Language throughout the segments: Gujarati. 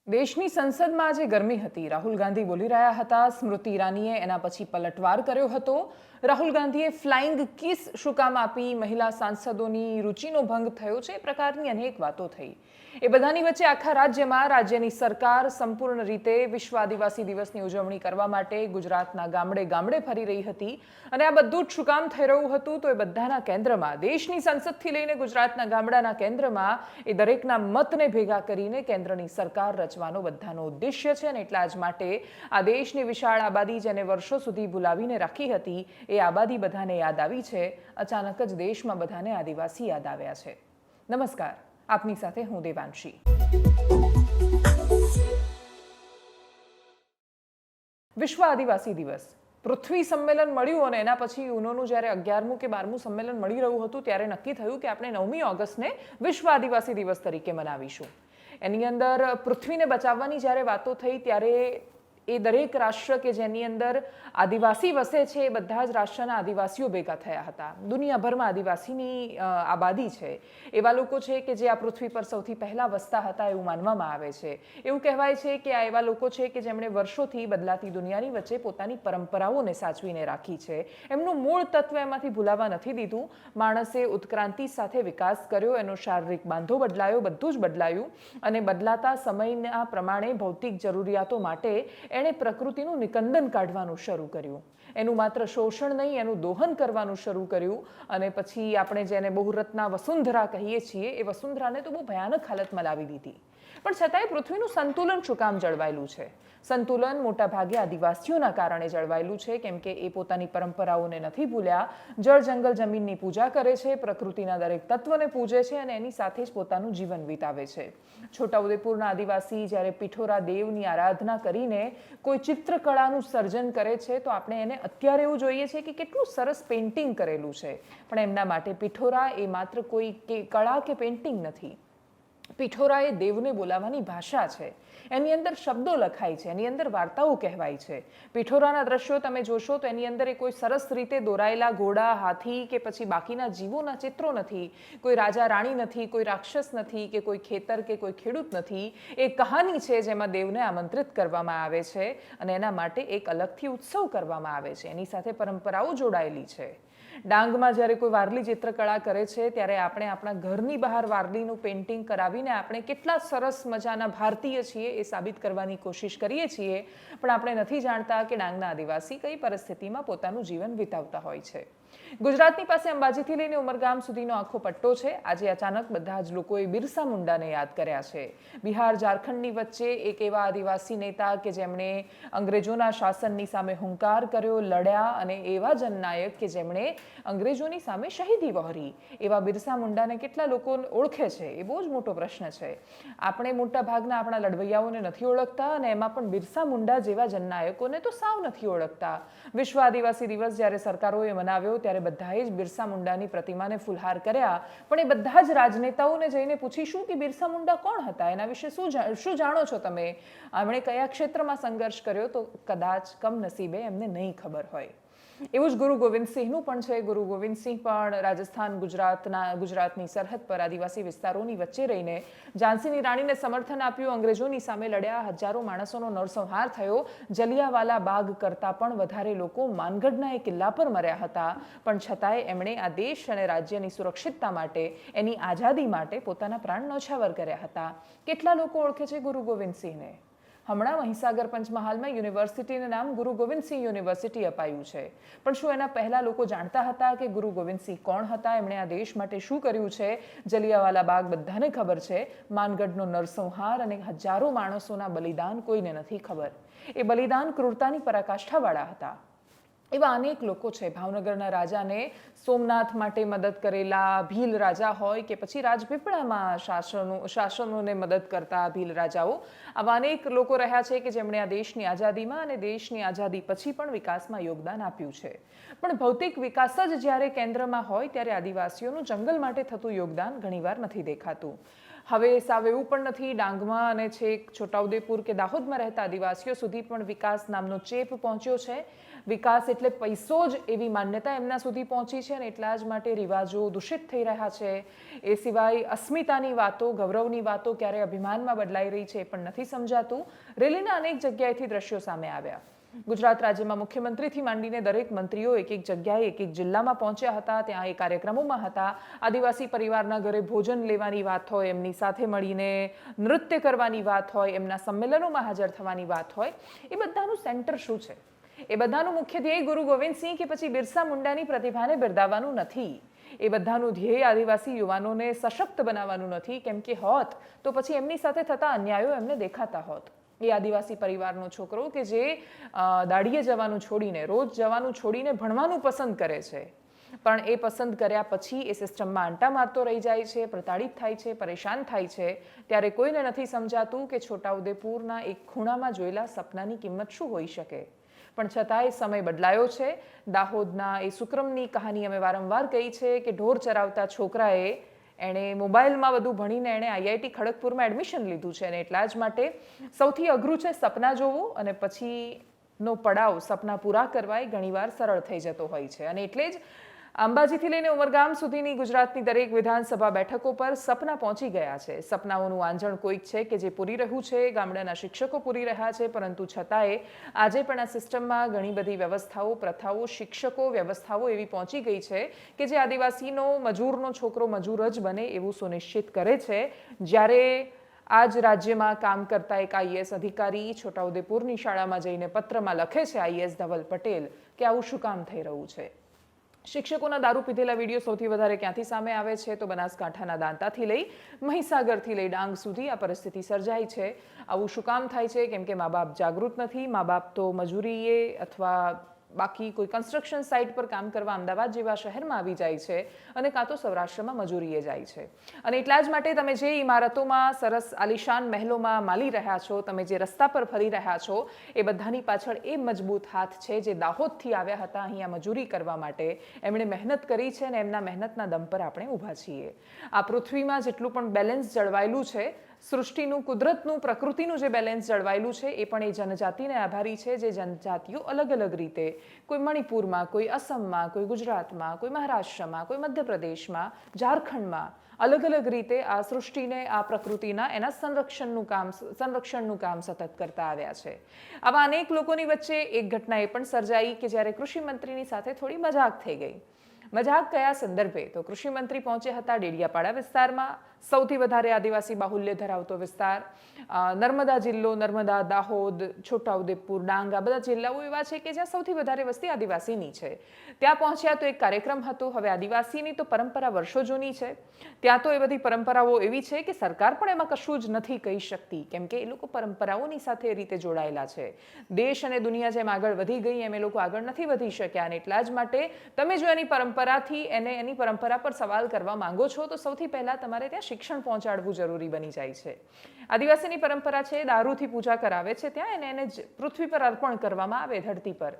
દેશની સંસદમાં આજે ગરમી હતી. રાહુલ ગાંધી બોલી રહ્યા હતા. સ્મૃતિ ઈરાનીએ એના પછી પલટવાર કર્યો હતો. રાહુલ ગાંધીએ ફ્લાઇંગ કિસ શું કામ આપી, મહિલા સાંસદોની રુચિનો ભંગ થયો છે, એ પ્રકારની અનેક વાતો થઈ. એ બધાની વચ્ચે આખા રાજ્યની સરકાર સંપૂર્ણ રીતે વિશ્વ આદિવાસી દિવસની ઉજવણી કરવા માટે ગુજરાતના ગામડે ગામડે ફરી રહી હતી. અને આ બધું જ શું કામ થઈ રહ્યું હતું? તો એ બધાના કેન્દ્રમાં, દેશની સંસદથી લઈને ગુજરાતના ગામડાના કેન્દ્રમાં, એ દરેકના મતને ભેગા કરીને કેન્દ્રની સરકાર રચવાનો બધાનો ઉદ્દેશ્ય છે. અને એટલા જ માટે આ દેશની વિશાળ આબાદી, જેને વર્ષો સુધી ભૂલાવીને રાખી હતી, એ આબાદી બધાને યાદ આવી છે. અચાનક જ દેશમાં બધાને આદિવાસી યાદ આવ્યા છે. નમસ્કાર, આપની સાથે હું દેવાંશી. વિશ્વ આદિવાસી દિવસ, પૃથ્વી સંમેલન મળ્યું અને એના પછી યુનોનું જ્યારે 11મું કે 12મું સંમેલન મળી રહ્યું હતું, ત્યારે નક્કી થયું કે આપણે 9મી ઓગસ્ટને વિશ્વ આદિવાસી દિવસ તરીકે મનાવીશું. એની અંદર પૃથ્વીને બચાવવાની જ્યારે વાતો થઈ, ત્યારે એ દરેક રાષ્ટ્ર કે જેની અંદર આદિવાસી વસે છે, એ બધા જ રાષ્ટ્રના આદિવાસીઓ ભેગા થયા હતા. દુનિયાભરમાં આદિવાસીની આબાદી છે. એવા લોકો છે કે જે આ પૃથ્વી પર સૌથી પહેલા વસતા હતા એવું માનવામાં આવે છે. એવું કહેવાય છે કે આ એવા લોકો છે કે જેમણે વર્ષોથી બદલાતી દુનિયાની વચ્ચે પોતાની પરંપરાઓને સાચવીને રાખી છે. એમનું મૂળ તત્વ એમાંથી ભૂલાવા નથી દીધું. માણસે ઉત્ક્રાંતિ સાથે વિકાસ કર્યો, એનો શારીરિક બાંધો બદલાયો, બધું જ બદલાયું. અને બદલાતા સમયના પ્રમાણે ભૌતિક જરૂરિયાતો માટે એણે પ્રકૃતિનું નિકંદન કાઢવાનું શરૂ કર્યું. એનું માત્ર શોષણ નહીં, એનું દોહન કરવાનું શરૂ કર્યું. અને પછી આપણે જેને બહુરત્ના વસુંધરા કહીએ છીએ, એ વસુંધરાને તો બહુ ભયાનક હાલતમાં લાવી દીધી. પણ છતાંય પૃથ્વીનું સંતુલન શું કામ જળવાયેલું છે? સંતુલન મોટાભાગે આદિવાસીઓના કારણે જળવાયેલું છે, કેમ કે એ પોતાની પરંપરાઓને નથી ભૂલ્યા. જળ, જંગલ, જમીનની પૂજા કરે છે, પ્રકૃતિના દરેક તત્વને પૂજે છે અને એની સાથે જ પોતાનું જીવન વિતાવે છે. છોટાઉદેપુરના આદિવાસી જ્યારે પિઠોરા દેવની આરાધના કરીને કોઈ ચિત્રકળાનું સર્જન કરે છે, તો આપણે એને અત્યારે એવું જોઈએ છે કે કેટલું સરસ પેઇન્ટિંગ કરેલું છે. પણ એમના માટે પિઠોરા એ માત્ર કોઈ કળા કે પેઇન્ટિંગ નથી. પિઠોરા એ દેવને બોલાવવાની ભાષા છે. એની અંદર શબ્દો લખાય છે, એની અંદર વાર્તાઓ કહેવાય છે. પિઠોરાના દ્રશ્યો તમે જોશો તો એની અંદર એ કોઈ સરસ રીતે દોરાયેલા ઘોડા, હાથી કે પછી બાકીના જીવોના ચિત્રો નથી. કોઈ રાજા રાણી નથી, કોઈ રાક્ષસ નથી, કે કોઈ ખેતર કે કોઈ ખેડૂત નથી. એ કહાની છે જેમાં દેવને આમંત્રિત કરવામાં આવે છે અને એના માટે એક અલગથી ઉત્સવ કરવામાં આવે છે. એની સાથે પરંપરાઓ જોડાયેલી છે. ડાંગમાં જ્યારે કોઈ વારલી ચિત્રકળા કરે છે, ત્યારે આપણે આપણા ઘરની બહાર વારલીનું પેઇન્ટિંગ કરાવીને આપણે કેટલા સરસ મજાના ભારતીય છીએ એ સાબિત કરવાની કોશિશ કરીએ છીએ. પણ આપણે નથી જાણતા કે ડાંગના આદિવાસી કઈ પરિસ્થિતિમાં પોતાનું જીવન વિતાવતા હોય છે. ગુજરાતની પાસે અંબાજીથી લઈને ઉમરગામ સુધીનો આખો પટ્ટો છે. આજે અચાનક બધા જ લોકોએ બિરસા મુંડાને યાદ કર્યા છે. બિહાર, ઝારખંડની વચ્ચે એક એવા આદિવાસી નેતા કે જેમણે અંગ્રેજોના શાસનની સામે હુંકાર કર્યો, લડ્યા, અને એવા જનનાયક કે જેમણે અંગ્રેજોની સામે શહીદી વહોરી. એવા બિરસા મુંડાને કેટલા લોકો ઓળખે છે? એ બહુ જ મોટો પ્રશ્ન છે. આપણે મોટા ભાગના આપણા લડવૈયાઓને નથી ઓળખતા, અને એમાં પણ બિરસા મુંડા જેવા જનનાયકોને તો સાવ નથી ઓળખતા. વિશ્વ આદિવાસી દિવસ જ્યારે સરકારોએ મનાવ્યો, ત્યારે બધાએ જ બિરસા મુંડાની પ્રતિમાને ફુલહાર કર્યા. પણ એ બધા જ રાજનેતાઓને જઈને પૂછીશું કે બિરસા મુંડા કોણ હતા, એના વિશે શું જાણો છો તમે, એમણે કયા ક્ષેત્રમાં સંઘર્ષ કર્યો, તો કદાચ કમનસીબે એમને નહીં ખબર હોય. એવું જ ગુરુ ગોવિંદસિંહનું પણ છે. ગુરુ ગોવિંદસિંહ પણ રાજસ્થાન, ગુજરાતની સરહદ પર આદિવાસી વિસ્તારોની વચ્ચે રહીને ઝાંસીની રાણીને સમર્થન આપ્યું, અંગ્રેજોની સામે લડ્યા, હજારો માણસોનો નરસંહાર થયો. જલિયાવાલા બાગ કરતાં પણ વધારે લોકો માનગઢના એ કિલ્લા પર મર્યા હતા. પણ છતાંય એમણે આ દેશ અને રાજ્યની સુરક્ષિતતા માટે, એની આઝાદી માટે પોતાના પ્રાણ ન્યોછાવર કર્યા હતા. કેટલા લોકો ઓળખે છે ગુરુ ગોવિંદસિંહને? હમણાં મહીસાગર પંચમહાલમાં યુનિવર્સિટીનું નામ ગુરુ ગોવિંદસિંહ યુનિવર્સિટી અપાયું છે. પણ શું એના પહેલા લોકો જાણતા હતા કે ગુરુ ગોવિંદસિંહ કોણ હતા, એમણે આ દેશ માટે શું કર્યું છે? જલિયાવાલા બાગ બધાને ખબર છે. માનગઢનો નરસંહાર અને હજારો માણસોના બલિદાન કોઈને નથી ખબર. એ બલિદાન ક્રૂરતાની પરાકાષ્ઠાવાળા હતા. એવા અનેક લોકો છે. ભાવનગરના રાજાને સોમનાથ માટે મદદ કરેલા ભીલ રાજા હોય કે પછી રાજપીપળામાં શાસનોને મદદ કરતા ભીલ રાજાઓ, આવા અનેક લોકો રહ્યા છે કે જેમણે આ દેશની આઝાદીમાં અને દેશની આઝાદી પછી પણ વિકાસમાં યોગદાન આપ્યું છે. પણ ભૌતિક વિકાસ જ જ્યારે કેન્દ્રમાં હોય, ત્યારે આદિવાસીઓનું જંગલ માટે થતું યોગદાન ઘણીવાર નથી દેખાતું. હવે સાવ એવું પણ નથી, ડાંગમાં અને છેક છોટાઉદેપુર કે દાહોદમાં રહેતા આદિવાસીઓ સુધી પણ વિકાસ નામનો ચેપ પહોંચ્યો છે. વિકાસ એટલે પૈસો જ એવી માન્યતા એમના સુધી પહોંચી છે અને એટલા જ માટે રિવાજો દૂષિત થઈ રહ્યા છે. એ સિવાય અસ્મિતાની વાતો, ગૌરવની વાતો ક્યારે અભિમાનમાં બદલાઈ રહી છે એ પણ નથી સમજાતું. રેલીના અનેક જગ્યાએથી દ્રશ્યો સામે આવ્યા. ગુજરાત રાજ્યમાં મુખ્યમંત્રીથી માંડીને દરેક મંત્રીઓ એક જગ્યાએ એક જિલ્લામાં પહોંચ્યા હતા. ત્યાં એ કાર્યક્રમોમાં હતા. આદિવાસી પરિવારના ઘરે ભોજન લેવાની વાત હોય, એમની સાથે મળીને નૃત્ય કરવાની વાત હોય, એમના સંમેલનોમાં હાજર થવાની વાત હોય, એ બધાનું સેન્ટર શું છે? એ બધાનું મુખ્ય ધ્યેય ગુરુ ગોવિંદસિંહ કે પછી બિરસા મુંડાની પ્રતિભાને બિરદાવવાનું નથી. એ બધાનું ધ્યેય આદિવાસી યુવાનોને સશક્ત બનાવવાનું નથી, કેમ કે હોત તો પછી એમની સાથે થતા અન્યાયો એમને દેખાતા હોત. એ આદિવાસી પરિવારનો છોકરો કે જે દાડીએ જવાનું છોડીને, રોજ જવાનું છોડીને ભણવાનું પસંદ કરે છે, પણ એ પસંદ કર્યા પછી એ સિસ્ટમમાં આંટા મારતો રહી જાય છે, પ્રતાડિત થાય છે, પરેશાન થાય છે, ત્યારે કોઈને નથી સમજાતું કે છોટાઉદેપુરના એક ખૂણામાં જોયેલા સપનાની કિંમત શું હોઈ શકે. પણ છતાંય સમય બદલાયો છે. દાહોદના એ સુક્રમની કહાની અમે વારંવાર કહી છે કે ઢોર ચરાવતા છોકરાએ એણે મોબાઈલમાં બધું ભણીને એણે આઈઆઈટી ખડગપુરમાં એડમિશન લીધું છે અને એટલા જ માટે સૌથી અઘરું છે સપના જોવું અને પછીનો પડાવ સપના પૂરા કરવા એ ઘણીવાર સરળ થઈ જતો હોય છે. અને એટલે જ અંબાજીથી લઈને ઉમરગામ સુધીની ગુજરાતની દરેક વિધાનસભા બેઠકો પર સપના પહોંચી ગયા છે. સપનાઓનું આંજણ કોઈક છે કે જે પૂરી રહ્યું છે, ગામડાના શિક્ષકો પૂરી રહ્યા છે, પરંતુ છતાંય આજે પણ આ સિસ્ટમમાં ઘણી બધી વ્યવસ્થાઓ, પ્રથાઓ, શિક્ષકો, વ્યવસ્થાઓ એવી પહોંચી ગઈ છે કે જે આદિવાસીનો મજૂરનો છોકરો મજૂર જ બને એવું સુનિશ્ચિત કરે છે. જ્યારે આ જ રાજ્યમાં કામ કરતા એક આઈએએસ અધિકારી છોટાઉદેપુરની શાળામાં જઈને પત્રમાં લખે છે, આઈએએસ ધવલ પટેલ, કે આવું શું કામ થઈ રહ્યું છે. શિક્ષકોના દારૂ પીધેલા વિડીયો સૌથી વધારે ક્યાંથી સામે આવે છે? તો બનાસકાંઠાના દાંતાથી લઈ મહીસાગરથી લઈ ડાંગ સુધી આ પરિસ્થિતિ સર્જાઈ છે. આવું શું કામ થાય છે? કેમ કે મા બાપ જાગૃત નથી. મા બાપ તો મજૂરીએ અથવા બાકી કોઈ કન્સ્ટ્રક્શન સાઇટ પર કામ કરવા અમદાવાદ જેવા શહેરમાં આવી જાય છે અને કાં તો સૌરાષ્ટ્રમાં મજૂરીએ જાય છે. અને એટલા જ માટે તમે જે ઇમારતોમાં સરસ આલિશાન મહેલોમાં માલી રહ્યા છો, તમે જે રસ્તા પર ફરી રહ્યા છો, એ બધાની પાછળ એ મજબૂત હાથ છે જે દાહોદથી આવ્યા હતા અહીંયા મજૂરી કરવા માટે. એમણે મહેનત કરી છે અને એમના મહેનતના દમ પર આપણે ઊભા છીએ. આ પૃથ્વીમાં જેટલું પણ બેલેન્સ જળવાયેલું છે, સૃષ્ટિનું, કુદરતનું, પ્રકૃતિનું જે બેલેન્સ જળવાયેલું છે, એ પણ એ જનજાતિને આભારી છે જે જનજાતિઓ અલગ અલગ રીતે, કોઈ મણિપુરમાં, કોઈ અસમમાં, કોઈ ગુજરાતમાં, કોઈ મહારાષ્ટ્રમાં, કોઈ મધ્યપ્રદેશમાં, ઝારખંડમાં અલગ અલગ રીતે આ સૃષ્ટિને, આ પ્રકૃતિના એના સંરક્ષણનું કામ સતત કરતા આવ્યા છે. આવા અનેક લોકોની વચ્ચે એક ઘટના એ પણ સર્જાઈ કે જ્યારે કૃષિ મંત્રીની સાથે થોડી મજાક થઈ ગઈ. મજાક કયા સંદર્ભે? તો કૃષિ મંત્રી પહોંચ્યા હતા ડેડિયાપાડા વિસ્તારમાં, સૌથી વધારે આદિવાસી બાહુલ્ય ધરાવતો વિસ્તાર. નર્મદા જિલ્લો, નર્મદા, દાહોદ, છોટાઉદેપુર, ડાંગ, આ બધા જિલ્લાઓ એવા છે કે જ્યાં સૌથી વધારે વસ્તી આદિવાસીની છે. ત્યાં પહોંચ્યા તો એક કાર્યક્રમ હતો. હવે આદિવાસીની તો પરંપરા વર્ષો જૂની છે. ત્યાં તો એ બધી પરંપરાઓ એવી છે કે સરકાર પણ એમાં કશું જ નથી કહી શકતી, કેમ કે એ લોકો પરંપરાઓની સાથે એ રીતે જોડાયેલા છે. દેશ અને દુનિયા જેમ આગળ વધી ગઈ એમ એ લોકો આગળ નથી વધી શક્યા અને એટલા જ માટે તમે જો એની પરંપરાથી એની પરંપરા પર સવાલ કરવા માંગો છો તો સૌથી પહેલાં તમારે ત્યાં શિક્ષણ પહોંચાડવું જરૂરી બની જાય છે. આદિવાસીની પરંપરા છે દારૂથી પૂજા કરાવે છે ત્યાં, અને એને પૃથ્વી પર અર્પણ કરવામાં આવે, ધરતી પર.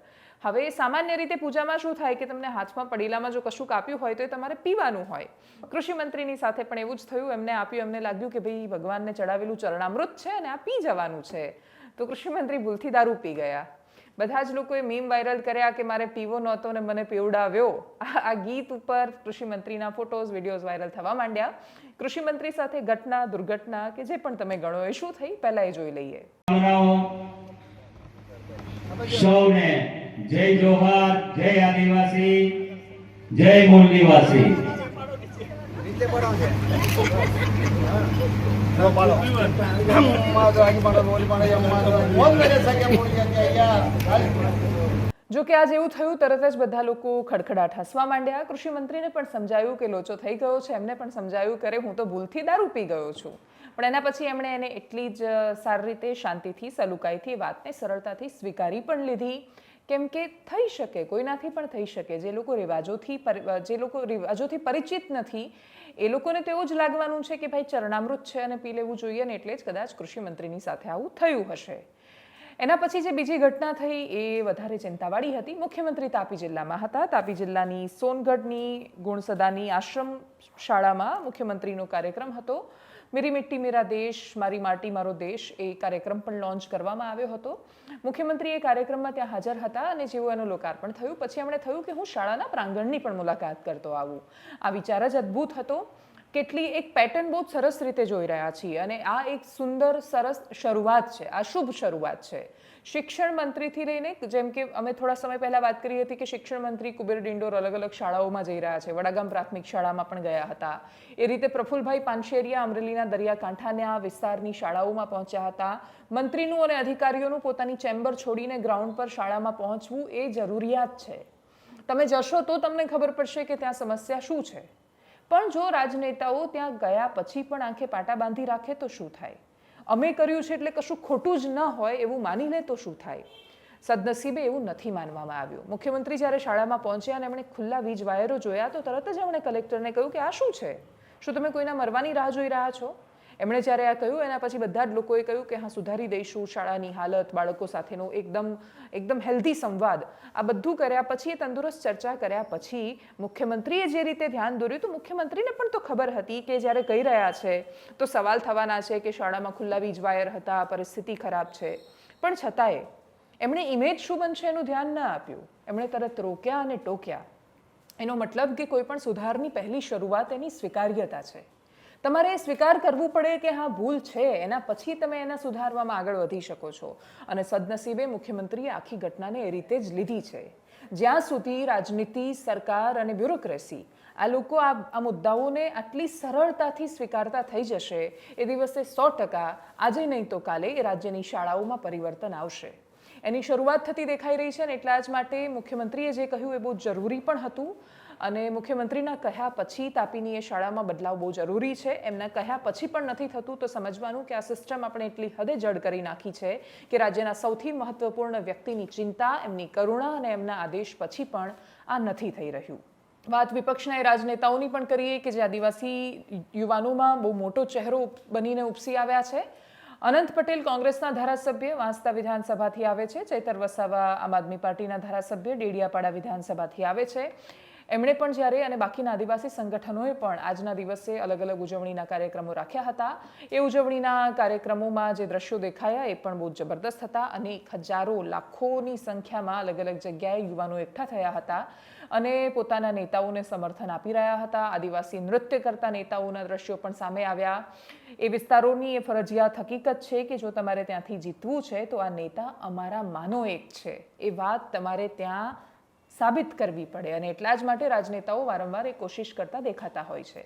હવે સામાન્ય રીતે પૂજામાં શું થાય કે તમને હાથમાં પડેલામાં જો કશું આપ્યું હોય તો એ તમારે પીવાનું હોય. કૃષિ મંત્રીની સાથે પણ એવું જ થયું. એમને આપ્યું, એમને લાગ્યું કે ભાઈ ભગવાનને ચડાવેલું ચરણામૃત છે અને આ પી જવાનું છે, તો કૃષિ મંત્રી ભૂલથી દારૂ પી ગયા. બધા જ લોકોએ મીમ વાયરલ કર્યા કે મારે પીવો નહોતો ને મને પીવડાવ્યો. આ ગીત ઉપર કૃષિ મંત્રીના ફોટોઝ, વિડીયોઝ વાયરલ થવા માંડ્યા. કૃષિ મંત્રી સાથે ઘટના, દુર્ઘટના કે જે પણ તમે ગણો એ શું થઈ, પહેલા એ જોઈ લઈએ. સૌને જય જોહાર, જય આદિવાસી, જય મૂળ નિવાસી. જો કે આજ એવું થયું, તરત જ બધા લોકો ખડખડાટ હસવા માંડ્યા. કૃષિ મંત્રીને પણ સમજાયું કે લોચો થઈ ગયો છે, એમને પણ સમજાયું કે હું તો ભૂલથી દારૂ પી ગયો છું. પણ એના પછી એમણે એને એટલી જ સારી રીતે, શાંતિથી, સલુકાઈથી વાતને સરળતાથી સ્વીકારી પણ લીધી. કેમ કે થઈ શકે, કોઈનાથી પણ થઈ શકે. જે લોકો રિવાજોથી પરિચિત નથી એ લોકોને તો એવું જ લાગવાનું છે કે ભાઈ ચરણામૃત છે અને પી લેવું જોઈએ, ને એટલે જ કદાચ કૃષિ મંત્રીની સાથે આવું થયું હશે. એના પછી જે બીજી ઘટના થઈ એ વધારે ચિંતાવાળી હતી. મુખ્યમંત્રી તાપી જિલ્લામાં હતા. તાપી જિલ્લાની સોનગઢની ગુણસદાની આશ્રમ શાળામાં મુખ્યમંત્રીનો કાર્યક્રમ હતો. મેરી મિટ્ટી મેરા દેશ, મારી માટી મારો દેશ એ કાર્યક્રમ પણ લોન્ચ કરવામાં આવ્યો હતો. મુખ્યમંત્રી એ કાર્યક્રમમાં ત્યાં હાજર હતા અને જેવું એનું લોકાર્પણ થયું પછી એમણે થયું કે હું શાળાના પ્રાંગણની પણ મુલાકાત કરતો આવું. આ વિચાર જ અદ્ભુત હતો. કેટલી એક પેટર્ન બહુ સરસ રીતે જોઈ રહ્યા છીએ અને આ એક સુંદર સરસ શરૂઆત છે, આ શુભ શરૂઆત છે. શિક્ષણ મંત્રીથી લઈને, જેમ કે અમે થોડા સમય પહેલા વાત કરી હતી કે શિક્ષણ મંત્રી કુબેર ડિંડોર અલગ અલગ શાળાઓમાં જઈ રહ્યા છે, વડાગામ પ્રાથમિક શાળામાં પણ ગયા હતા. એ રીતે પ્રફુલભાઈ પાનશેરિયા અમરેલીના દરિયાકાંઠાના વિસ્તારની શાળાઓમાં પહોંચ્યા હતા. મંત્રીનું અને અધિકારીઓનું પોતાની ચેમ્બર છોડીને ગ્રાઉન્ડ પર શાળામાં પહોંચવું એ જરૂરિયાત છે. તમે જશો તો તમને ખબર પડશે કે ત્યાં સમસ્યા શું છે. પણ જો રાજનેતાઓ ત્યાં ગયા પછી પણ આંખે પાટા બાંધી રાખે તો શું થાય? અમે કર્યું છે એટલે કશું ખોટું જ ન હોય એવું માની લે તો શું થાય? સદનસીબે એવું નથી માનવામાં આવ્યું. મુખ્યમંત્રી જ્યારે શાળામાં પહોંચ્યા અને એમણે ખુલ્લા વીજ વાયરો જોયા તો તરત જ એમણે કલેક્ટરને કહ્યું કે આ શું છે? શું તમે કોઈના મરવાની રાહ જોઈ રહ્યા છો? એમણે જ્યારે આ કહ્યું એના પછી બધા જ લોકોએ કહ્યું કે હા, સુધારી દઈશું શાળાની હાલત, બાળકો સાથેનો એકદમ હેલ્ધી સંવાદ. આ બધું કર્યા પછી, એ તંદુરસ્ત ચર્ચા કર્યા પછી મુખ્યમંત્રીએ જે રીતે ધ્યાન દોર્યું તો મુખ્યમંત્રીને પણ તો ખબર હતી કે જ્યારે કહી રહ્યા છે તો સવાલ થવાના છે કે શાળામાં ખુલ્લા વીજ વાયર હતા, પરિસ્થિતિ ખરાબ છે. પણ છતાંય એમણે ઇમેજ શું બનશે એનું ધ્યાન ન આપ્યું. એમણે તરત રોક્યા અને ટોક્યા. એનો મતલબ કે કોઈ પણ સુધારની પહેલી શરૂઆત એની સ્વીકાર્યતા છે. તમારે સ્વીકાર કરવું પડે કે હા, ભૂલ છે, એના પછી તમે એના સુધારવામાં આગળ વધી શકો છો. અને સદનસીબે મુખ્યમંત્રીએ આખી ઘટનાને એ રીતે જ લીધી છે. જ્યાં સુધી રાજનીતિ, સરકાર અને બ્યુરોક્રેસી આ લોકો આ મુદ્દાઓને આટલી સરળતાથી સ્વીકારતા થઈ જશે એ દિવસે 100% આજે નહીં તો કાલે એ રાજ્યની શાળાઓમાં પરિવર્તન આવશે. એની શરૂઆત થતી દેખાઈ રહી છે અને એટલા જ માટે મુખ્યમંત્રીએ જે કહ્યું એ બહુ જરૂરી પણ હતું. અને મુખ્યમંત્રીના કહ્યા પછી તાપીની એ શાળામાં બદલાવ બહુ જરૂરી છે. એમના કહ્યા પછી પણ નથી થતું તો સમજવાનું કે આ સિસ્ટમ આપણે એટલી હદે જડ કરી નાખી છે કે રાજ્યના સૌથી મહત્વપૂર્ણ વ્યક્તિની ચિંતા, એમની કરુણા અને એમના આદેશ પછી પણ આ નથી થઈ રહ્યું. વાત વિપક્ષના એ રાજનેતાઓની પણ કરીએ કે જે આદિવાસી યુવાનોમાં બહુ મોટો ચહેરો બનીને ઉપસી આવ્યા છે. અનંત પટેલ કોંગ્રેસના ધારાસભ્ય વાંસદા વિધાનસભાથી આવે છે. ચૈતર વસાવા આમ આદમી પાર્ટીના ધારાસભ્ય ડેડિયાપાડા વિધાનસભાથી આવે છે. એમણે પણ જ્યારે અને બાકીના આદિવાસી સંગઠનોએ પણ આજના દિવસે અલગ અલગ ઉજવણીના કાર્યક્રમો રાખ્યા હતા. એ ઉજવણીના કાર્યક્રમોમાં જે દ્રશ્યો દેખાયા એ પણ બહુ જબરદસ્ત હતા. અનેક હજારો, લાખોની સંખ્યામાં અલગ અલગ જગ્યાએ યુવાનો એકઠા થયા હતા અને પોતાના નેતાઓને સમર્થન આપી રહ્યા હતા. આદિવાસી નૃત્ય કરતા નેતાઓના દ્રશ્યો પણ સામે આવ્યા. એ વિસ્તારોની એ ફરજિયાત હકીકત છે કે જો તમારે ત્યાંથી જીતવું છે તો આ નેતા અમારા માનો એક છે, એ વાત તમારે ત્યાં સાબિત કરવી પડે. અને એટલા જ માટે રાજનેતાઓ વારંવાર એ કોશિશ કરતા દેખાતા હોય છે.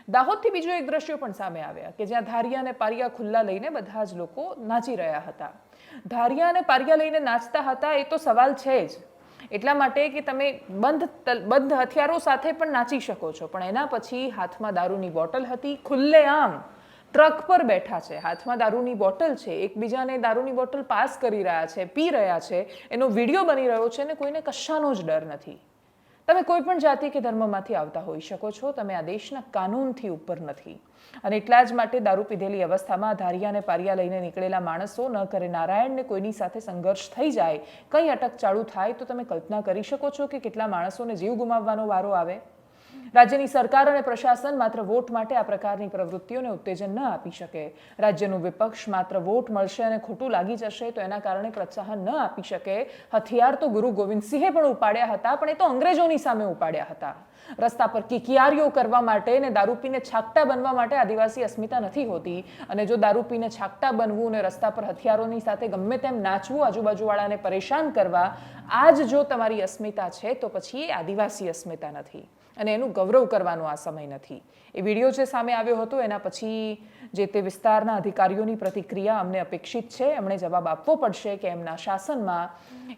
દાહોદથી બીજો એક દ્રશ્યો પણ સામે આવ્યા કે જ્યાં ધારિયા અને પારિયા ખુલ્લા લઈને બધા જ લોકો નાચી રહ્યા હતા. ધારિયા અને પારિયા લઈને નાચતા હતા એ તો સવાલ છે જ, એટલા માટે કે તમે બંધ હથિયારો સાથે પણ નાચી શકો છો. પણ એના પછી હાથમાં દારૂની બોટલ હતી, ખુલ્લેઆમ ટ્રક પર બેઠા છે, હાથમાં દારૂની બોટલ છે, એકબીજાને દારૂની બોટલ પાસ કરી રહ્યા છે, પી રહ્યા છે, એનો વિડીયો બની રહ્યો છે અને કોઈને કશાનો જ ડર નથી. તમે કોઈ પણ જાતિ કે ધર્મમાંથી આવતા હોઈ શકો છો, તમે આ દેશના કાનૂનથી ઉપર નથી. અને એટલા જ માટે દારૂ પીધેલી અવસ્થામાં ધારિયા અને પારિયા લઈને નીકળેલા માણસો ન કરે નારાયણને કોઈની સાથે સંઘર્ષ થઈ જાય, કંઈ અટકચાળું થાય તો તમે કલ્પના કરી શકો છો કે કેટલા માણસોને જીવ ગુમાવવાનો વારો આવે. રાજ્યની સરકાર અને પ્રશાસન માત્ર વોટ માટે આ પ્રકારની પ્રવૃત્તિઓને ઉત્તેજન ન આપી શકે. રાજ્યનું વિપક્ષ માત્ર વોટ મળશે અને ખોટું લાગી જશે તો એના કારણે પ્રોત્સાહન ન આપી શકે. હથિયાર તો ગુરુ ગોવિંદસિંહે પણ ઉપાડ્યા હતા, પણ એ તો અંગ્રેજોની સામે ઉપાડ્યા હતા. રસ્તા પર કિકિયારીઓ કરવા માટે અને દારૂ પીને છાકટા બનવા માટે આદિવાસી અસ્મિતા નથી હોતી. અને જો દારૂ પીને છાકટા બનવું અને રસ્તા પર હથિયારોની સાથે ગમે તેમ નાચવું, આજુબાજુવાળાને પરેશાન કરવા, આ જ જો તમારી અસ્મિતા છે તો પછી એ આદિવાસી અસ્મિતા નથી અને એનું ગૌરવ કરવાનો આ સમય નથી. એ વિડીયો જે સામે આવ્યો હતો એના પછી જે તે વિસ્તારના અધિકારીઓની પ્રતિક્રિયા અમને અપેક્ષિત છે. એમણે જવાબ આપવો પડશે કે એમના શાસનમાં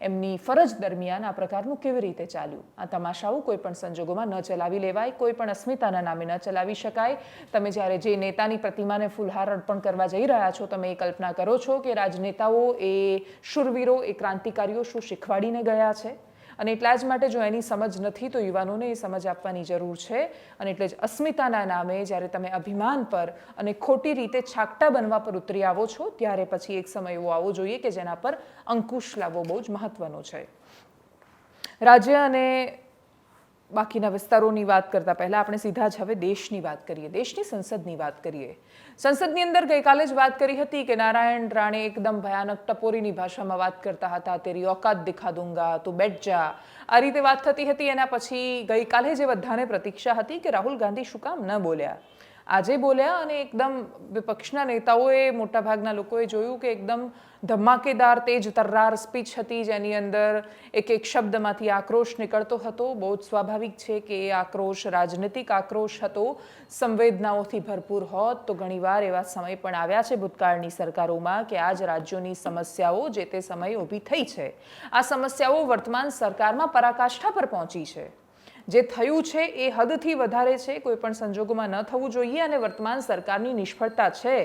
એમની ફરજ દરમિયાન આ પ્રકારનું કેવી રીતે ચાલ્યું. આ તમાશાઓ કોઈ પણ સંજોગોમાં ન ચલાવી લેવાય, કોઈ પણ અસ્મિતાના નામે ન ચલાવી શકાય. તમે જ્યારે જે નેતાની પ્રતિમાને ફૂલહાર અર્પણ કરવા જઈ રહ્યા છો, તમે એ કલ્પના કરો છો કે રાજનેતાઓ, એ શૂરવીરો, એ ક્રાંતિકારીઓ શું શીખવાડીને ગયા છે. અને એટલા જ માટે જો એની સમજ નથી તો યુવાનોને એ સમજ આપવાની જરૂર છે. અને એટલે જ અસ્મિતાના નામે જ્યારે તમે અભિમાન પર અને ખોટી રીતે છાકટા બનવા પર ઉતરી આવો છો ત્યારે પછી એક સમય એવો આવવો જોઈએ કે જેના પર અંકુશ લાવવો બહુ જ મહત્વનો છે. રાજ્ય અને બાકીના વિસ્તારોની વાત કરતા પહેલા આપણે સીધા જ હવે દેશની વાત કરીએ, દેશની સંસદની વાત કરીએ. સંસદની અંદર ગઈકાલે જ વાત કરી હતી કે નારાયણ રાણે એકદમ ભયાનક ટપોરીની ભાષામાં વાત કરતા હતા. તેરી औकात દિખા દૂંગા, તું બેઠ જા, આ રીતે વાત થતી હતી. એના પછી ગઈકાલે જે બધાને પ્રતીક્ષા હતી કે રાહુલ ગાંધી શું કામ ન બોલ્યા, આજે બોલ્યા અને એકદમ વિપક્ષના નેતાઓએ, મોટાભાગના લોકોએ જોયું કે એકદમ ધમાકેદાર, તેજ તર્રાર સ્પીચ હતી, જેની અંદર એક એક શબ્દમાંથી આક્રોશ નીકળતો હતો. બહુ જ સ્વાભાવિક છે કે એ આક્રોશ રાજનીતિક આક્રોશ હતો. સંવેદનાઓથી ભરપૂર હોત તો ઘણીવાર એવા સમય પણ આવ્યા છે ભૂતકાળની સરકારોમાં કે આ જ રાજ્યોની સમસ્યાઓ જે તે સમયે ઊભી થઈ છે. આ સમસ્યાઓ વર્તમાન સરકારમાં પરાકાષ્ઠા પર પહોંચી છે. જે થયું છે એ હદથી વધારે છે, કોઈ પણ સંજોગોમાં ન થવું જોઈએ અને વર્તમાન સરકારની નિષ્ફળતા છે.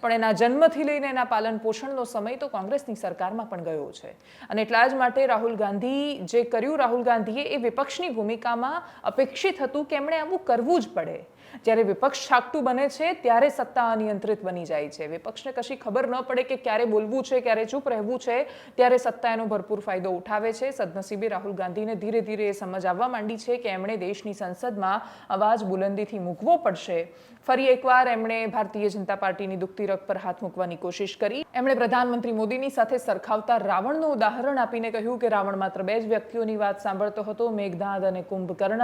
પણ એના જન્મથી લઈને એના પાલન પોષણનો સમય તો કોંગ્રેસની સરકારમાં પણ ગયો છે. અને એટલા જ માટે રાહુલ ગાંધી જે કર્યું, રાહુલ ગાંધીએ એ વિપક્ષની ભૂમિકામાં અપેક્ષિત હતું કે એમણે આવું કરવું જ પડે. જ્યારે વિપક્ષ છાકટું બને છે ત્યારે સત્તા અનિયંત્રિત બની જાય છે. વિપક્ષને કશી ખબર ન પડે કે ક્યારે બોલવું છે, ક્યારે ચૂપ રહેવું છે, ત્યારે સત્તા એનો ભરપૂર ફાયદો ઉઠાવે છે. સદનસીબે રાહુલ ગાંધીને ધીરે ધીરે એ સમજ આવવા માંડી છે કે એમણે દેશની સંસદમાં અવાજ બુલંદીથી મૂકવો પડશે. ફરી એકવાર એમણે ભારતીય જનતા પાર્ટીની દુખતી રગ પર હાથ મૂકવાની કોશિશ કરી. એમણે પ્રધાનમંત્રી મોદીની સાથે સરખાવતા રાવણનું ઉદાહરણ આપીને કહ્યું કે રાવણ માત્ર 2 જ વ્યક્તિઓની વાત સાંભળતો હતો, મેઘનાદ અને કુંભકર્ણ.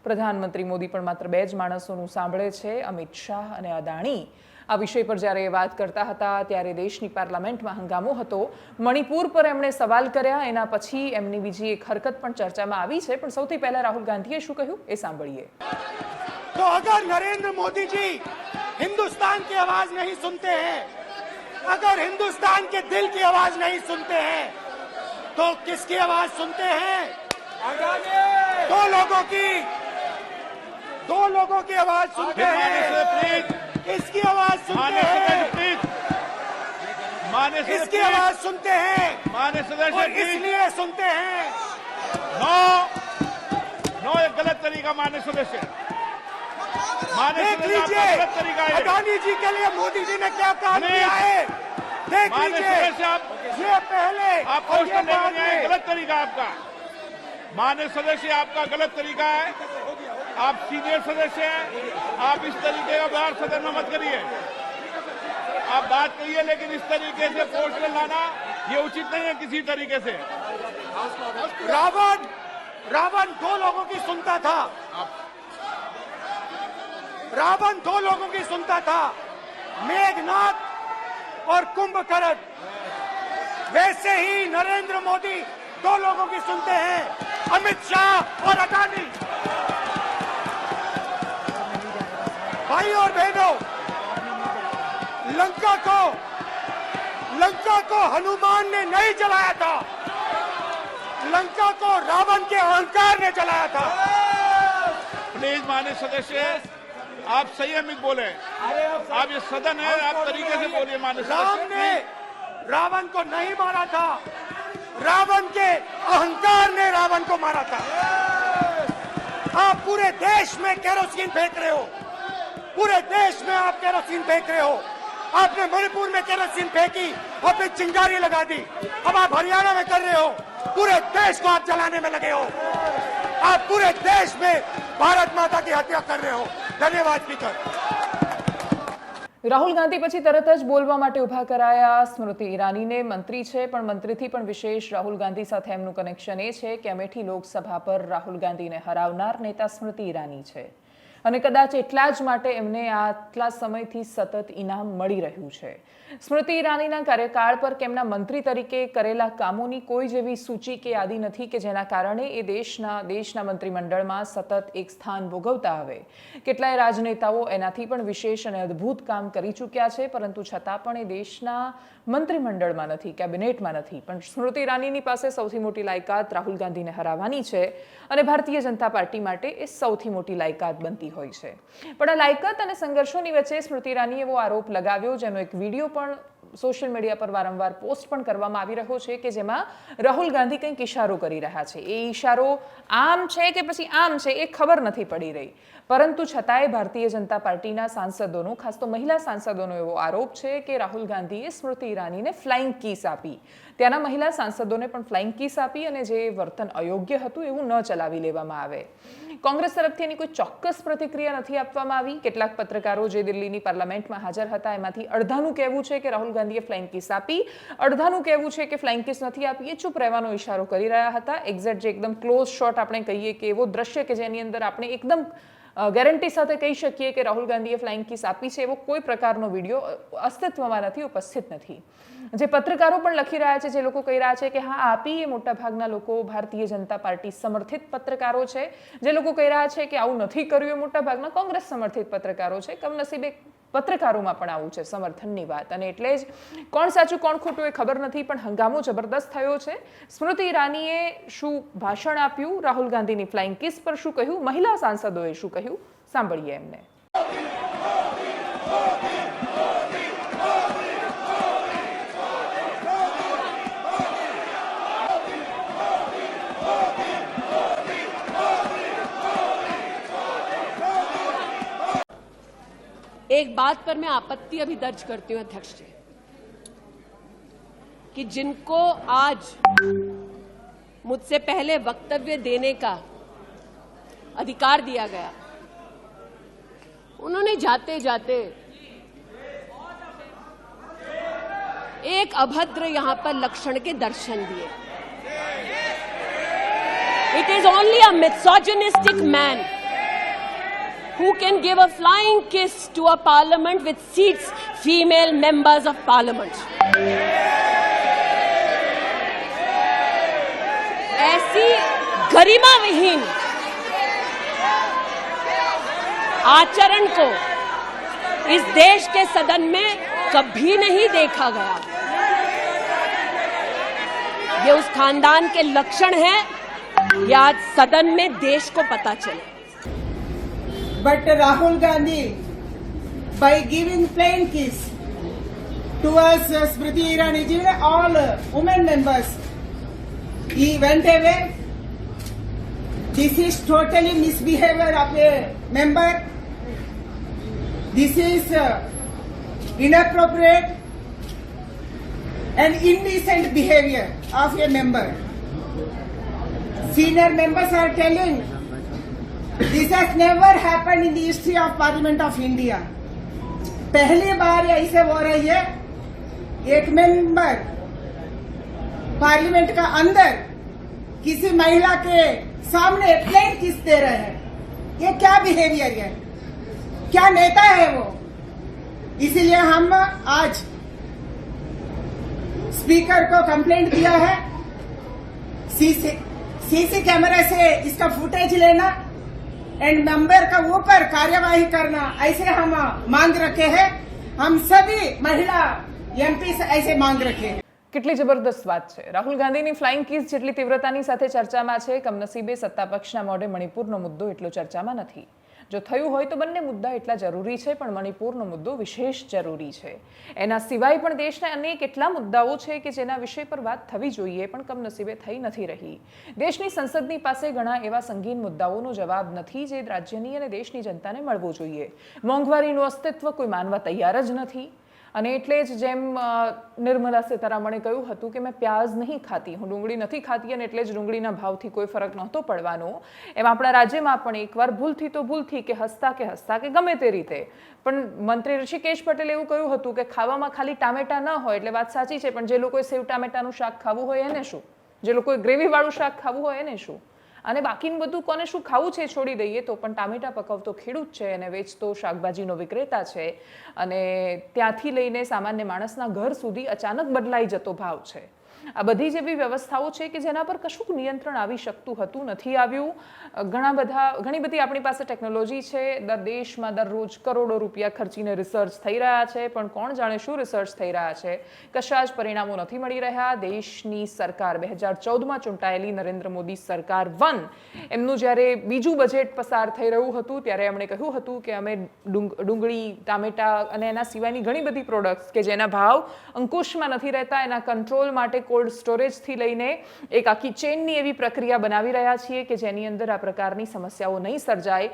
પ્રધાનમંત્રી મોદી પણ માત્ર 2 જ માણસોનું સાંભળે છે, અમિત શાહ અને અદાણી. આ વિષય પર જ્યારે એ વાત કરતા હતા ત્યારે દેશની પાર્લામેન્ટમાં હંગામો હતો. મણિપુર પર એમણે સવાલ કર્યા, એના પછી એમની બીજી એક હરકત પણ ચર્ચામાં આવી છે. પણ સૌથી પહેલા રાહુલ ગાંધીએ શું કહ્યું એ સાંભળીએ. तो अगर नरेंद्र मोदी जी हिंदुस्तान की आवाज नहीं सुनते हैं, अगर हिंदुस्तान के दिल की आवाज नहीं सुनते हैं, तो किसकी आवाज सुनते हैं? दो लोगों की आवाज सुनते हैं. इसकी आवाज सुनते हैं, इसकी आवाज सुनते हैं और इसलिए सुनते हैं. नो ये गलत तरीका माननीय सदस्य. देख लीजिए अडानी जी के लिए मोदी जी ने क्या काम किया है. देख लीजिए ये पहले आप और ये बाद में. गलत तरीका आपका. माननीय सदस्य आपका गलत तरीका है. आप सीनियर सदस्य हैं. आप इस तरीके का व्यवहार सदन में मत करिए. आप बात करिए लेकिन इस तरीके से पोस्ट में लाना ये उचित नहीं है किसी तरीके से. रावण 2 लोगों की सुनता था. रावण 2 लोगों की सुनता था, मेघनाद और कुंभकर्ण. वैसे ही नरेंद्र मोदी 2 लोगों की सुनते हैं, अमित शाह और अडानी. भाई और बहनों, लंका को हनुमान ने नहीं जलाया था, लंका को रावण के अहंकार ने जलाया था. प्लीज माननीय सदस्य आप संयमित बोले. आप ये सदन है, आप तरीके से बोलिए. माननीय राम सदस्य ने रावण को नहीं मारा था, रावण के अहंकार ने रावण को मारा था. आप पूरे देश में केरोसिन फेंक रहे हो, पूरे देश में आप केरोसिन फेंक रहे हो. आपने मणिपुर में केरोसिन फेंकी, अपनी चिंगारी लगा दी. अब आप हरियाणा में कर रहे हो, पूरे देश को आप जलाने में लगे हो. आप पूरे देश में भारत माता की हत्या कर रहे हो. धन्यवाद स्पीकर. રાહુલ ગાંધી પછી તરત જ બોલવા માટે ઊભા કરાયા સ્મૃતિ ઈરાનીને. મંત્રી છે પણ મંત્રીથી પણ વિશેષ રાહુલ ગાંધી સાથે એમનું કનેક્શન એ છે કે અમેઠી લોકસભા પર રાહુલ ગાંધીને હરાવનાર નેતા સ્મૃતિ ઈરાની છે અને કદાચ એટલા જ માટે એમને આટલા સમયથી સતત ઇનામ મળી રહ્યું છે. સ્મૃતિ ઈરાનીના કાર્યકાળ પર કે એમના મંત્રી તરીકે કરેલા કામોની કોઈ જેવી સૂચિ કે યાદી નથી કે જેના કારણે એ દેશના મંત્રીમંડળમાં સતત એક સ્થાન ભોગવતા આવે. કેટલાય રાજનેતાઓ એનાથી પણ વિશેષ અને અદ્ભુત કામ કરી ચૂક્યા છે, પરંતુ છતાં પણ એ દેશના મંત્રીમંડળમાં નથી, કેબિનેટમાં નથી. પણ સ્મૃતિ ઈરાનીની પાસે સૌથી મોટી લાયકાત રાહુલ ગાંધીને હરાવવાની છે અને ભારતીય જનતા પાર્ટી માટે એ સૌથી મોટી લાયકાત બનતી હોય છે. પણ આ લાયકાત અને સંઘર્ષોની વચ્ચે સ્મૃતિ ઈરાનીએ એવો આરોપ લગાવ્યો, જેનો એક વિડીયો પણ સોશિયલ મીડિયા પર વારંવાર પોસ્ટ પણ કરવામાં આવી રહ્યો છે કે જેમાં રાહુલ ગાંધી કંઈક ઇશારો કરી રહ્યા છે. એ ઇશારો આમ છે કે પછી આમ છે એ ખબર નથી પડી રહી, પરંતુ છતાંય ભારતીય જનતા પાર્ટીના સાંસદોનો, ખાસ તો મહિલા સાંસદોનો એવો આરોપ છે કે રાહુલ ગાંધીએ સ્મૃતિ ઈરાનીને ફ્લાઇંગ કિસ આપી. ત્યાંના મહિલા સાંસદોને પણ ફ્લાઇંગ કિસ આપી અને જે વર્તન અયોગ્ય હતું એવું ન ચલાવી લેવામાં આવે. કોંગ્રેસ તરફથી એની કોઈ ચોક્કસ પ્રતિક્રિયા નથી આપવામાં આવી. કેટલાક પત્રકારો જે દિલ્હીની પાર્લામેન્ટમાં હાજર હતા એમાંથી અડધાનું કહેવું છે કે રાહુલ ગાંધીએ ફ્લાઇંગ કિસ આપી, અડધાનું કહેવું છે કે ફ્લાઇંગ કિસ નથી આપી. એ ચૂપ રહેવાનો ઇશારો કરી રહ્યા હતા. એક્ઝેક્ટ જે એકદમ ક્લોઝ શોટ આપણે કહીએ કે એવો દ્રશ્ય કે જેની અંદર આપણે એકદમ ગેરંટી સાથે કહી શકીએ કે રાહુલ ગાંધીએ ફ્લાઇંગ કિસ આપી છે એવો કોઈ પ્રકારનો વિડીયો અસ્તિત્વમાં નથી, ઉપસ્થિત નથી. જે પત્રકારો પણ લખી રહ્યા છે, જે લોકો કહી રહ્યા છે કે હા આપી, એ મોટાભાગના લોકો ભારતીય જનતા પાર્ટી સમર્થિત પત્રકારો છે. જે લોકો કહી રહ્યા છે કે આવું નથી કર્યું એ મોટાભાગના કોંગ્રેસ સમર્થિત પત્રકારો છે. કમનસીબે પત્રકારોમાં પણ આવું છે સમર્થનની વાત, અને એટલે જ કોણ સાચું કોણ ખોટું એ ખબર નથી, પણ હંગામો જબરદસ્ત થયો છે. સ્મૃતિ ઈરાનીએ શું ભાષણ આપ્યું, રાહુલ ગાંધીની ફ્લાઇંગ કિસ પર શું કહ્યું, મહિલા સાંસદોએ શું કહ્યું, સાંભળીએ એમને. एक बात पर मैं आपत्ति अभी दर्ज करती हूं अध्यक्ष जी, कि जिनको आज मुझसे पहले वक्तव्य देने का अधिकार दिया गया, उन्होंने जाते जाते एक अभद्र यहां पर लक्षण के दर्शन दिए. It is only a misogynistic man who can give a flying kiss to a parliament with seats female members of parliament. ऐसी गरिमा विहीन आचरण को इस देश के सदन में कभी नहीं देखा गया. ये उस खानदान के लक्षण हैं, ये आज सदन में देश को पता चले. But Rahul Gandhi, by giving flying kiss to us, Smriti Irani ji, all women members, he went away. This is totally misbehavior of a member. This is inappropriate and indecent behavior of a member. Senior members are telling this has never happened in the history of Parliament of India. पहली बार ऐसे हो रही है, एक मेंबर पार्लियामेंट का अंदर किसी महिला के सामने प्लेन किस दे रहे हैं. ये क्या बिहेवियर है, क्या नेता है वो. इसीलिए हम आज स्पीकर को कंप्लेंट किया है, सीसी कैमरा से इसका फुटेज लेना एंड मेंबर का ऊपर कार्यवाही करना, ऐसे हम मांग रखे हैं. हम सभी महिला एमपी ऐसे मांग रखे हैं. કેટલી જબરદસ્ત વાત છે. રાહુલ ગાંધીની ફ્લાઇંગ કિસ જેટલી તીવ્રતાની સાથે ચર્ચામાં છે, કમનસીબે સત્તાપક્ષના મોઢે મણિપુરનો મુદ્દો એટલો ચર્ચામાં નથી. જો થયું હોય તો બંને મુદ્દા એટલા જરૂરી છે, પણ મણિપુરનો મુદ્દો વિશેષ જરૂરી છે. એના સિવાય પણ દેશના અનેક એટલા મુદ્દાઓ છે કે જેના વિષય પર વાત થવી જોઈએ, પણ કમનસીબે થઈ નથી રહી. દેશની સંસદની પાસે ઘણા એવા સંગીન મુદ્દાઓનો જવાબ નથી જે રાજ્યની અને દેશની જનતાને મળવો જોઈએ. મોંઘવારીનું અસ્તિત્વ કોઈ માનવા તૈયાર જ નથી, અને એટલે જ જેમ નિર્મલા સીતારામણે કહ્યું હતું કે મેં પ્યાજ નહીં ખાતી, હું ડુંગળી નથી ખાતી, અને એટલે જ ડુંગળીના ભાવથી કોઈ ફરક નહોતો પડવાનો. એમ આપણા રાજ્યમાં પણ એકવાર ભૂલથી તો ભૂલથી કે હસતા કે ગમે તે રીતે પણ મંત્રી ઋષિકેશ પટેલે એવું કહ્યું હતું કે ખાવામાં ખાલી ટામેટા ન હોય એટલે વાત સાચી છે, પણ જે લોકોએ સેવ ટામેટાનું શાક ખાવું હોય એને શું, જે લોકોએ ગ્રેવીવાળું શાક ખાવું હોય એને શું, અને બાકીનું બધું કોને શું ખાવું છે છોડી દઈએ તો પણ ટામેટા પકવતો ખેડૂત છે અને વેચતો શાકભાજીનો વિક્રેતા છે, અને ત્યાંથી લઈને સામાન્ય માણસના ઘર સુધી અચાનક બદલાઈ જતો ભાવ છે. આ બધી જેવી વ્યવસ્થાઓ છે કે જેના પર કશું નિયંત્રણ આવી શકતું હતું, નથી આવ્યું. ઘણી બધી આપણી પાસે ટેકનોલોજી છે, દેશમાં દરરોજ કરોડો રૂપિયા ખર્ચીને રિસર્ચ થઈ રહ્યા છે, પણ કોણ જાણે શું રિસર્ચ થઈ રહ્યા છે, કશા જ પરિણામો નથી મળી રહ્યા. દેશની સરકાર 2014માં ચૂંટાયેલી નરેન્દ્ર મોદી સરકાર 1 એમનું જ્યારે બીજું બજેટ પસાર થઈ રહ્યું હતું ત્યારે એમણે કહ્યું હતું કે અમે ડુંગળી, ટામેટા અને એના સિવાયની ઘણી બધી પ્રોડક્ટ્સ કે જેના ભાવ અંકુશમાં નથી રહેતા એના કંટ્રોલ માટે કોલ્ડ સ્ટોરેજથી લઈને એક આખી ચેનની એવી પ્રક્રિયા બનાવી રહ્યા છીએ કે જેની અંદર આ પ્રકારની સમસ્યાઓ નહીં સર્જાય.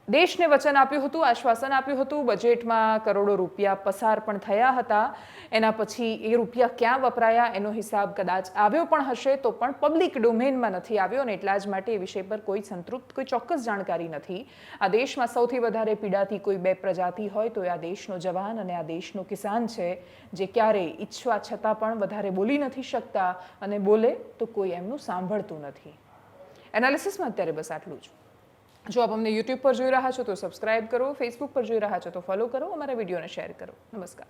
દેશને વચન આપ્યું હતું, આશ્વાસન આપ્યું હતું, બજેટમાં કરોડો રૂપિયા પસાર પણ થયા હતા. એના પછી એ રૂપિયા ક્યાં વપરાયા એનો હિસાબ કદાચ આવ્યો પણ હશે તો પણ પબ્લિક ડોમેનમાં નથી આવ્યો અને એટલા જ માટે એ વિષય પર કોઈ સંતૃપ્ત કોઈ ચોક્કસ જાણકારી નથી. આ દેશમાં સૌથી વધારે પીડાતી કોઈ બે પ્રજાતિ હોય તો એ આ દેશનો જવાન અને આ દેશનો કિસાન છે, જે ક્યારેય ઈચ્છવા છતાં પણ વધારે બોલી નથી શકતા અને બોલે તો કોઈ એમનું સાંભળતું નથી. એનાલિસિસમાં અત્યારે બસ આટલું જ. જો આપ અમને યુટ્યુબ પર જોઈ રહ્યા છો તો સબસ્ક્રાઇબ કરો, ફેસબુક પર જોઈ રહ્યા છો તો ફોલો કરો, અમારા વિડીયોને શેર કરો. નમસ્કાર.